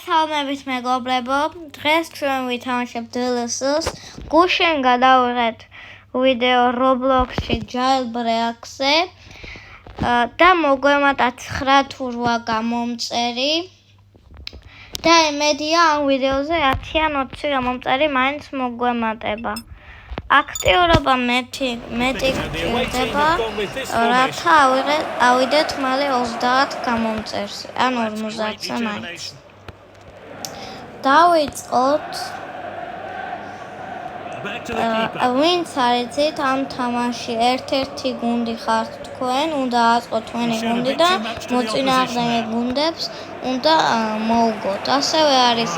Salmებით მეგობრებო, დღეს ჩვენ ვითამაშებთ DLC-ს. გუშინ გადავიღეთ ვიდეო Roblox-ში jailbreak-ზე და მოგვემატა 9 თუ 8 გამომწერი. და იმედია ამ ვიდეოზე 10 ან 20 გამომწერი მაინც მოგვემატება. აქტიურობა მეტი გჭირდება, რათა ავიდეთ მალე 30 გამომწერს, ან 50-ზე მაინც. დავიწყოთ. ვინც არიცით ამ თამაში ერთ-ერთი გუნდი ხართ თქვენ, უნდა აწყოთ თქვენი გუნდი და მოწინააღმდეგე გუნდებს უნდა მოუგოთ. ასევე არის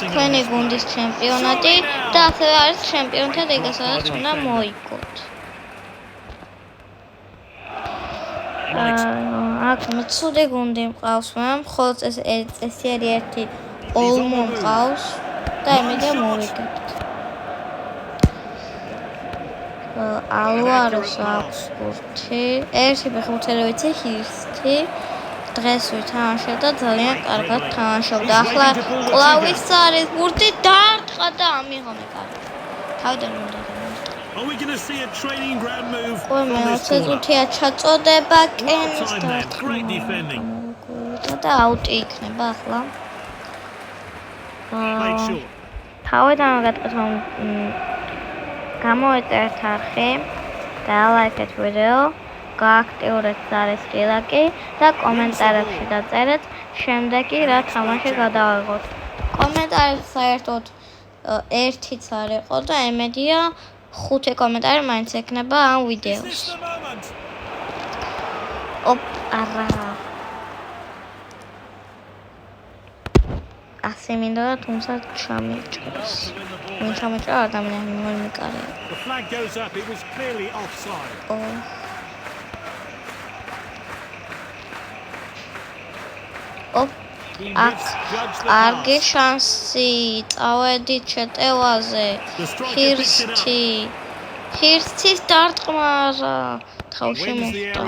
თქვენი გუნდის ჩემპიონატი და ასევე არის ჩემპიონთა ლიგა, სადაც უნდა მოიგოთ. აქ მცუდი გუნდი მყავს მე, მხოლოდ წესიერი ერთი ოლმო მყავს და იმედია მოვიგებთ. ალვაროს აქვს ბურთი, ერთი ფეხბურთელი ვიცი ჰირსთი. დღეს ვითამაშებ და ძალიან კარგად თამაშობდა. ახლა კლავის არის ბურთი დაარტყა და ამიღო მე კარგი. თავიდან უნდა მეოცე წუთია ჩაწოდება კენის და აუტი იქნება ახლა. თავიდან გატკეთა გამოვეწერთ არხი, დალაიქეთ ვიდეო, გააქტიურეთ ზარის ლайკი და კომენტარებში დაწერეთ შემდეგი რა თამაში გადავიღოთ. კომენტარებში საერთოდ ერთიც არ იყო და იმედია 5 კომენტარი მაინც ექნება ამ ვიდეოს. არა. ასე მინდა და თუმცა ჩამიჭრეს. ვინ ჩამიჭრა ადამიანი ვერ მიკარია. აქ კარგი შანსი, წავედით შეტევაზე. ჰირსთის დარტყმა თავში მოხდა.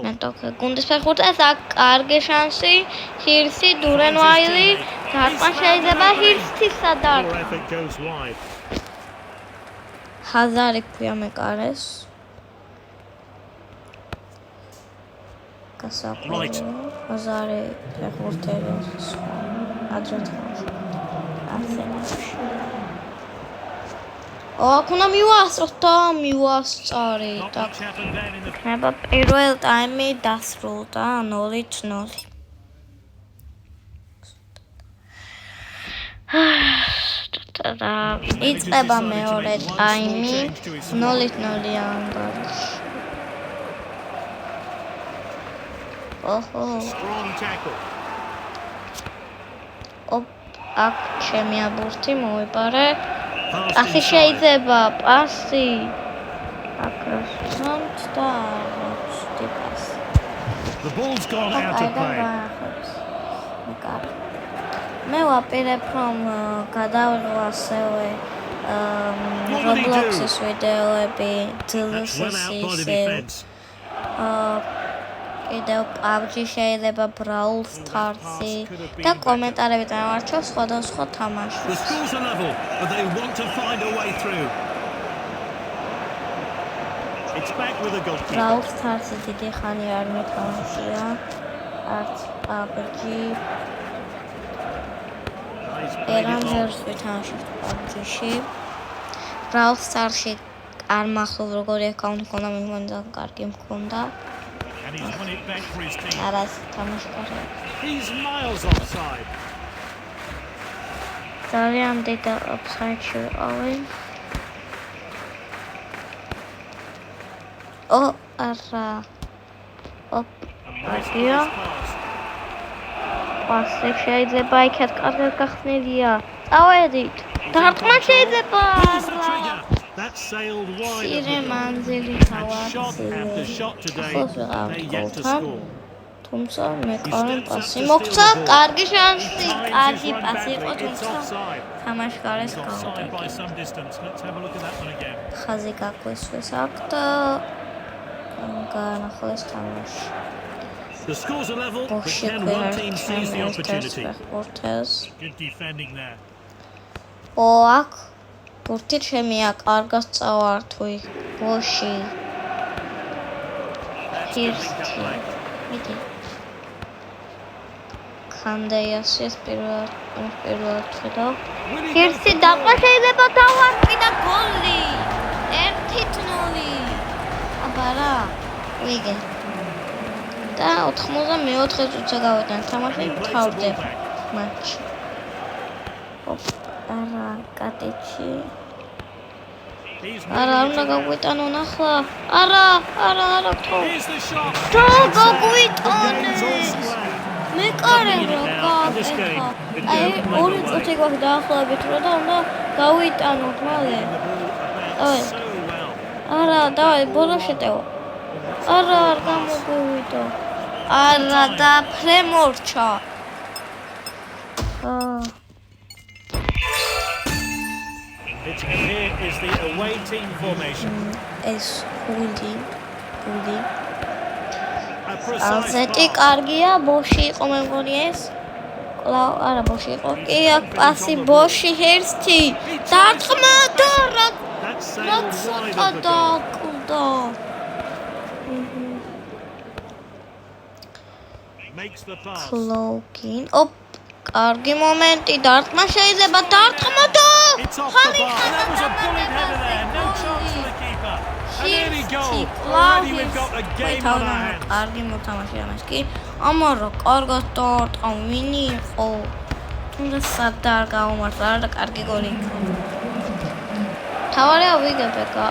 მეტოქე გუნდის ფეხბურთელს აქ კარგი შანსი, ჰირსი, დურენვაილი დარტყმა შეიძლება ჰირსთისა დარტყმა. ჰაზარი ქვია მეკარეს. გასაკვირი. ჰაზარი ფეხბურთელის ადრე თამაშობდა. აქ უნდა მივასწროთ და მივასწარით. იქნება პირველ ტაიმი დასრულდა 0-0. იწყება მეორე ტაიმი 0-0 ანგარიში. აქ ჩემი აბურთი მოვიპარე. ასე შეიძლება პასი. აქ რასვამთ და ვწდი პასი. მე ვაპირებ რომ გადავიღო ასევე Roblox-ის ვიდეოები, DLC-ის. კიდევ PUBG შეიძლება Brawl Stars-ი და კომენტარები წამოვარჩევ სხვადასხვა თამაშს. Brawl Stars-ი დიდი ხანი არ მეთამაშია. არც PUBG. ერანჯერს ვითამაშებთ PUBG-ში. Brawl Stars-ში არ მახსოვს როგორი აკაუნტი მქონდა, მეგონა კარგი მქონდა. Aras თამაში კარგი. ძალიან დიდი ოფსაიდში ვიყავი. არა. აგია. პასი შეიძლება იქეთ კარგად გახსნილია. წავედით. დარტყმა შეიძლება. სირე მანძილი თუმცა მეკარემ პასი მოხდა. კარგი შანსი, კარგი პასი იყო, თუმცა თამაში გარეს გავდექი. ხაზი გაგვესვეს აქ და განახლეს თამაში. The scores are level, but can one team seize the opportunity? Good defending there. Oak, Purti ჩემი აქ არ გასწავართვი. ბოში. მიდი. ხანდაიასის პირველად ხედავ. ჰირსი დაყვა შეიძლება დავარყი და გოლი. 1-0. აბა რა, ვიგე. და 94 წუთზე გავიტან თამაში მთავრდება მატჩი. არა, კატეჩი. არა, უნდა გაგვიტანონ ახლა. არა, თო. თო გაგვიტანე. მეკარე რა გაკეთა. აი, 2 წუთი გვაქვს დაახლოებით რა და უნდა გავიტანოთ მალე. დავай. არა, დავай, ბოლოს შეტევა. არა, არ გამოგვივიდა. არა, დაფრე მორჩა. Here is the away team formation. ეს გული. ასეთი კარგია, ბოში იყო მე მგონი ეს. კლავ, არა, ბოში იყო. კი, აქ პასი ბოში ჰერსტი. დარტყმა და რა ცოტა დაკლდა. Makes the pass. Cloaking. Op, კარგი მომენტი, დარტყმა შეიძლება, დარტყმა და It's off the bar. That was a brilliant header there. No chance for the keeper. An early goal. Already we've got a game on our hands. კარგი მოთამაშე ამას კი. ამარა კარგად დარტყმა, ვინი იყო? თუნდაც სადა არ გაუმართლა და კარგი გოლი იქნა. თავარია ვიგებეკა.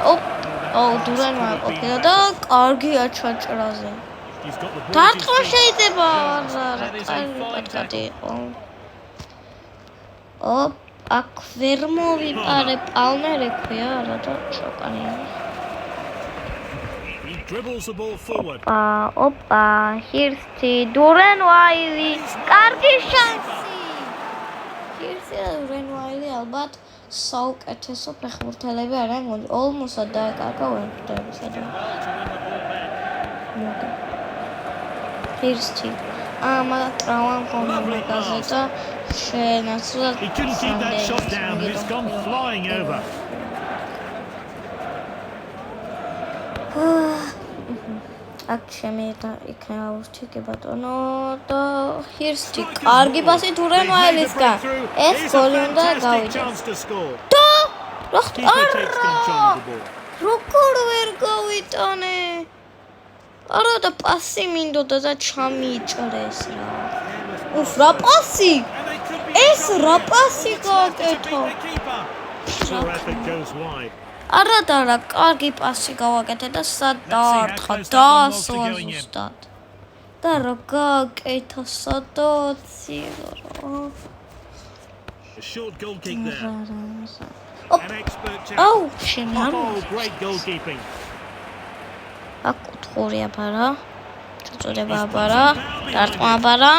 დურანმა ყოფილა და კარგია ჩაჭრაზე. დარტყმა შეიძლება, არა, კარგი იყო. აქ ვერ მოვიპარე პალმერი ქვია რა და ჩოკანია. He dribbles the ball forward. Opa, ჰირსი, დურენ ვაილი, კარგი შანსი. ჰირსი და დურენ ვაილი ალბათ საუკეთესო ფეხბურთელები არიან, almost დაეკარგა ვერაფერსა და. ჰირსი. მაგრამ ტრავმა მქონდა მაგაზე და შეენაცვლა. He couldn't keep that shot down. It's gone flying over. აქ შემეიტა იქნება უსტიკი ბატონო და ჰირსი კარგი პასი დურენ ვაილისგან. ეს გოლი უნდა გავიდეს. და როგორ ვერ გავიტანე? არა და პასი მინდოდა და ჩამიჭრეს რა. რა პასი? ეს რა პასი გააკეთა? არა და რა კარგი პასი გავაკეთე და სად დაარტყა დაასვა ზუსტად. და რა გააკეთა სადაცი რა. A short goal kick there. An expert check. Great goalkeeping. აკუთხურია ბარა. წაწოდება ბარა. დარტყმა ბარა.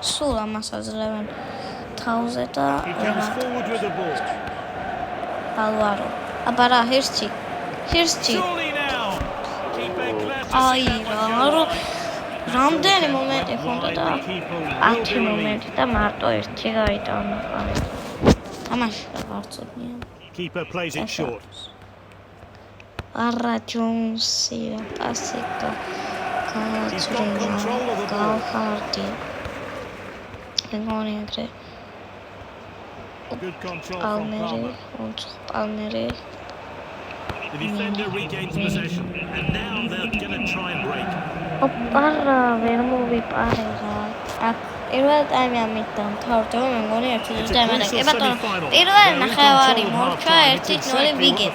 სულ ამას აძლევენ თავზე და forward with the ball. ალვარო. აბარა ჰირსი. აი რა. რამდენი მომენტი ხონდა და 10 მომენტი და მარტო ერთი გაიტანა. თამაში არ წოდნია. Keeper plays it short. არა ჯონსი პასი და გავხარდი. ეგონიაგრე. Good control from Palmeri. The defender regains possession, and now they're going to try and break. Opara, ვერ მოვიპარე რა. აქ პირველ ტაიმი ამიტომ თავდება მე მგონი 1-0 დამატება. კი ბატონო, პირველ ნახევარი მორჩა 1-0 ვიგე.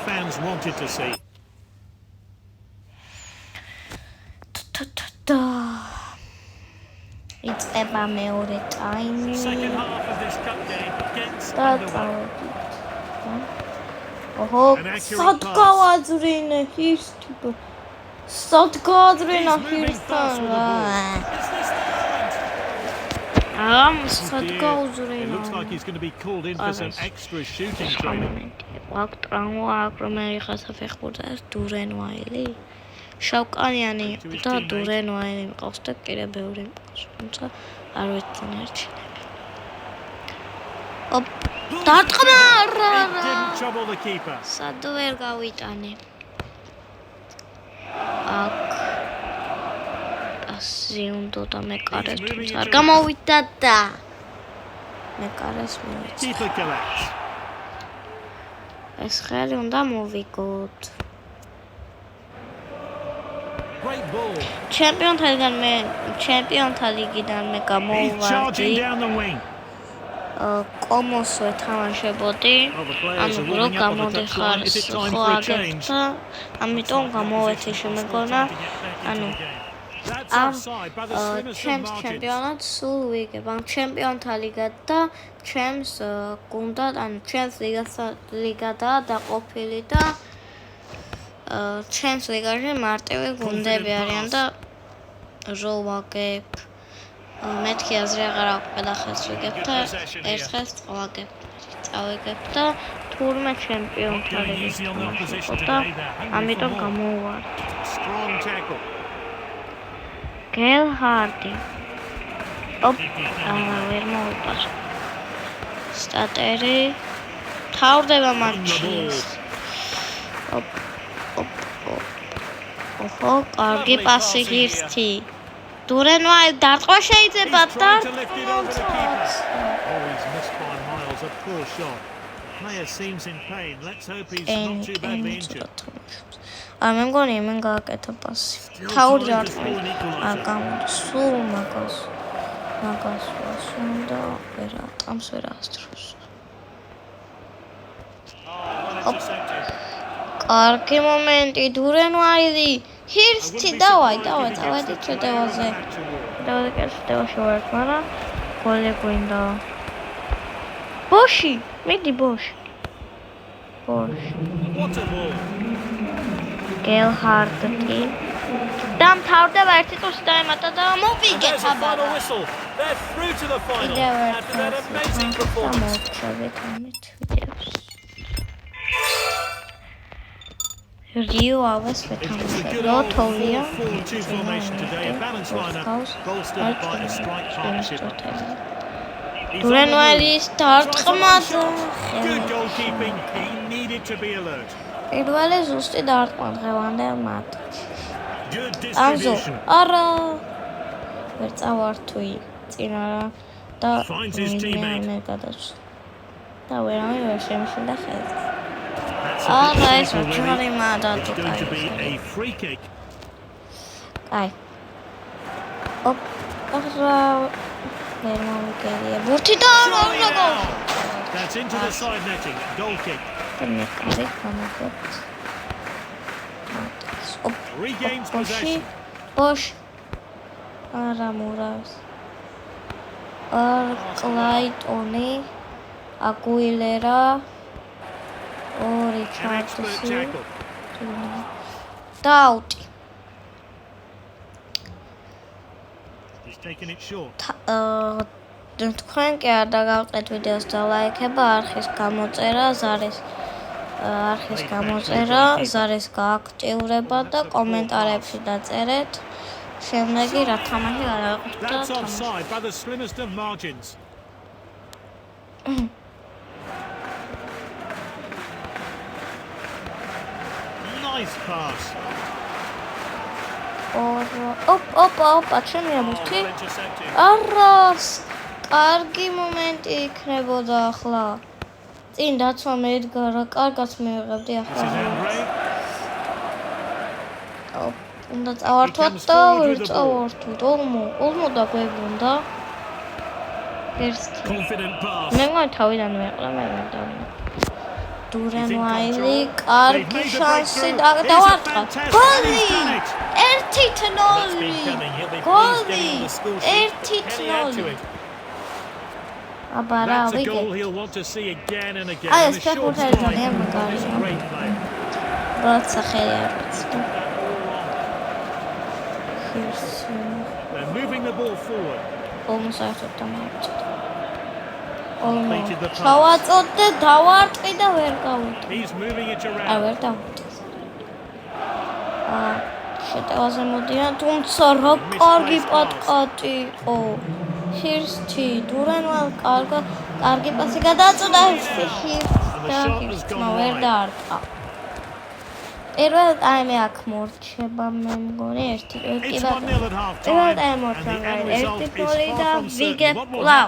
იწყება მეორე ტაიმი. Second half of this cup game gets ოჰო, სად გავაძრინე ჰირსი. სად გავაძრინა ჰირსთან რა. სად გავაძრინა. It looks like he's going to be called in for some extra shooting training. აქ ტრავმა აქვს რომ ეხა საფეხბურთს დურენ ვაილი. შავკანიანი და დურენვაინი მყავს და კიდე ბევრი მყავს, თუმცა არ ვეცან ერჩინები. დარტყმა რა. Didn't trouble the keeper. სად ვერ გავიტანე. აქ ასე უნდა და მეკარეს თუმცა არ გამოვიდა და მეკარეს მოვიდა. Keeper collects. ეს ხელი უნდა მოვიგოთ. Great ball. ჩემპიონთა ლიგიდან მე He's გამოვარდი. charging down the wing. კომოს ვეთამაშებოდი. ანუ რო გამოდიხარ ხო აგებდა. ამიტომ გამოვეთიშე მეგონა. ანუ That's ამ offside by the slimmest of ჩემს margins. ჩემპიონატს სულ ვიგებ. ამ ჩემპიონთა ლიგა და ჩემს გუნდად, ანუ ჩემს ლიგადაა დაყოფილი და ჩემს ლიგაში მარტივი გუნდები არიან და რო ვაგებ მეთქი აზრი აღარ აქვს ყველა ხელს ვიგებ და ერთ ხელს ვაგებ. წავიგებ და თურმე ჩემპიონთა ლიგის და ამიტომ გამოვარდი. Strong tackle. გელჰარდი. ვერ მოვიპარ. სტატერი თავდება მატჩი. ოჰო, კარგი პასი ღირსი. დურენვაი დარტყმა შეიძლება Trying to lift it over the keeper. Oh, he's missed by miles. A poor shot. Player seems in pain. Let's hope he's not too badly injured. არ მე მგონი იმენ გააკეთა პასი. თავი დარტყმა. არ გამოდის. სულ მაგას უნდა ვერა ტამს ვერა ასტროს. კარგი მომენტი დურენვაიდი. ჰირსი დავაი ჩეტევაზე. დავაი ჩეტევაში ვარ, მაგრამ გოლი გვინდა. ბოში, მიდი ბოში. What a ball. გელჰარდი. დამთავრდება ერთი წუთი დაემატა და მოვიგეთ There's a აბა. final whistle. They're through to the final კიდევ after that amazing performance. მოჩვევით ამით ვიდეოს. Rio always Rotovia 4-4-2 formation today. A balanced lineup bolstered by a strike partnership. Durenwali დარტყმა. Good goalkeeping. He needed to be alert. პირველი ზუსტი დარტყმა დღევანდელ მატჩში. Good Anzo, distribution. არა. ვერ წავართვი წინა და Finds his teammate. მე გადაწვა. და ვერ შემშინდა ხელს. That's Ah, a bit nice. late already. Mada It's going to be a free kick. Ai. Op. Ahra. Burti da Surely gol. now. That's into the side netting. Goal kick. Regains possession. Boş. Ara Muras. Claytoni. Aguilera. An expert Richardson. tackle. Dauti. He's taken it short. თქვენ კი არ დაგავყეთ ვიდეოს და ლაიქება არხის გამოწერა, ზარის გააქტიურება და კომენტარებში დაწერეთ. შემდეგი რა თამაში არ აღვხდა That's თამაში. offside by the slimmest of margins. Nice pass. ოპა, ჩემი ამბუთი. Intercepted. არას. კარგი მომენტი იქნებოდა ახლა. წინ დაცვა მე ედგარა, კარგად მივიღებდი This is ახლა. Emre. უნდა წავართვათ და წავართვით. ოლმო დაგვებრუნდა. ერთი. Confident pass. მე მგონი თავიდან მეყრა მე ვერ დავინახე. დურენვაილი კარგი შანსი დავარტყა. გოლი! 1-0. გოლი! 1-0. აბა რა That's a ვიგე. goal he'll want to see again and again. Ai, In a spune short puterea time, de el, măcar, he's a nu? great player. Roța Heliarț. They're moving the ball forward. Omul s-a ajutat mult. Omul. Șauați-o-te, დავარტყი და ვერ გავუტყი. He's moving it არ around. ვერ დავუტყი. შეტევაზე მოდიან, თუმცა რა კარგი პატკატი იყო. ჰირსთი დურენვალ კარგი პასი გადაწოდა ჰირსთმა ვერ დაარტყა. პირველ ტაიმი აქ მორჩება მე მგონი ერთი კი ბატონო. პირველ ტაიმი მორჩება ერთი გოლი და ვიგებ კვლავ.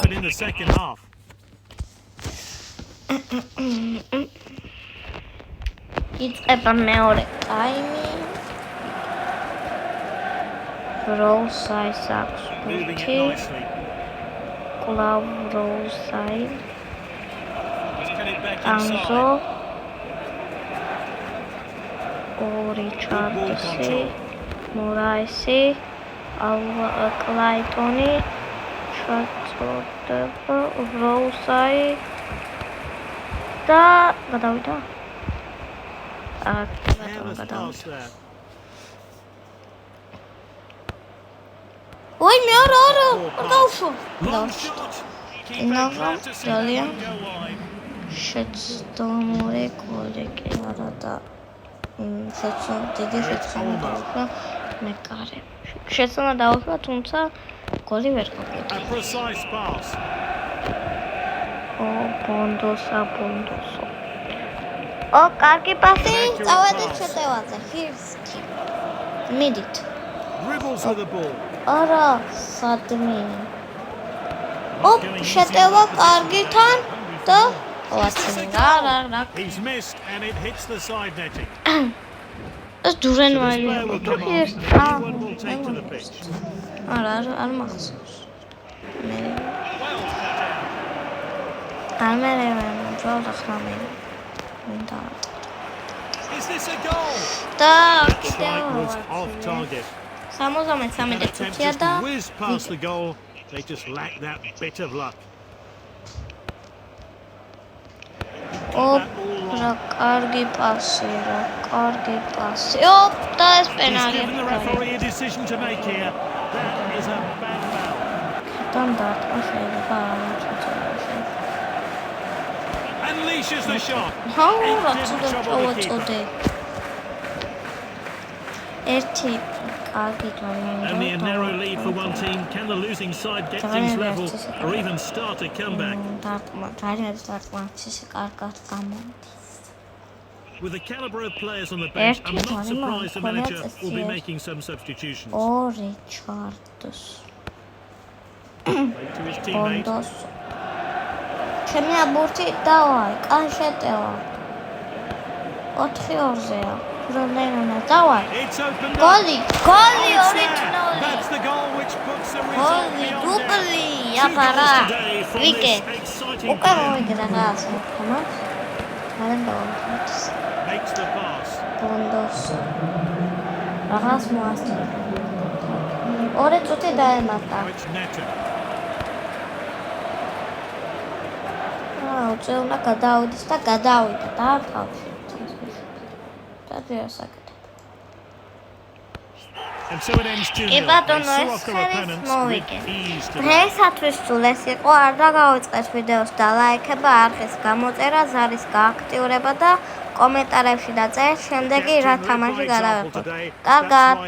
იწყება მეორე ტაიმი. როუსაის აქვს გუთი. კვლავ როუსაი. ანზო. რიჩარდსი, მორაისი, კლაიტონი, ჩაწოდება, როუსაი და გადავიდა. გადავიდა. ой, მე არა, დავშო. ძალიან შეცდომური გოლი კი არა და დიდი შეცდომა დაუხვა მეკარე. შეცდომა დაუხვა, თუმცა გოლი ვერ გავკეთა. ბონდოსო. კარგი პასი, წავედით შეტევაზე. ჰირსთი. მიდით. არა, სადმი. შეტევა კარგითან და He's missed and it hits the side netting. ეს დურენვალი თუ Anyone will take to the pitch. არ მახსოვს. Is this a goal? და That კიდევ strike was off target. 73 Attempt წუთია და just whizzed past the goal. They just lack that bit of luck. რა კარგი პასი. და ეს He's პენალი. given the referee a decision to make here. That is a bad foul. დარტყმა შეიძლება არაჩვენებაში. Unleashes the shot. How It რა didn't trouble the keeper. წოდე. ერთი კარგი Only a narrow lead for one team. Can the losing side get things level or even start a comeback? With the caliber of players on the bench, I'm not surprised the manager will be making some substitutions. რიჩარდს. To his teammate. ჩემი აბურთი დავაი, კან შეტევა. 4-2-ზეა. პრობლემა დავაი. It's opened up. გოლი, It's 2-0. there. That's the goal which puts the result გოლი, beyond დუბლი, doubt. აბარა. Today from ვიკე. this exciting უკვე game. მოვიგე რაღაცა ხომაც. მაგრამ დავამტკიცე. Makes the pass. ბონდოსო. რაღაც მოასწრო. 2 წუთი დაემატა. Now it's Neto. უწევნა გადავიდეს და გადავიდა და თავში. And so it ends 2-0. კი ბატონო, They ეს saw off their ხერის opponents მოვიგე. with ease today. დღეისათვის სულ ეს იყო, არ დაგავიწყეთ ვიდეოს და ლაიქება, არხის გამოწერა, ზარის გააქტიურება და კომენტარებში დაწერეთ შემდეგი რა თამაში გადავიღოთ. კარგად.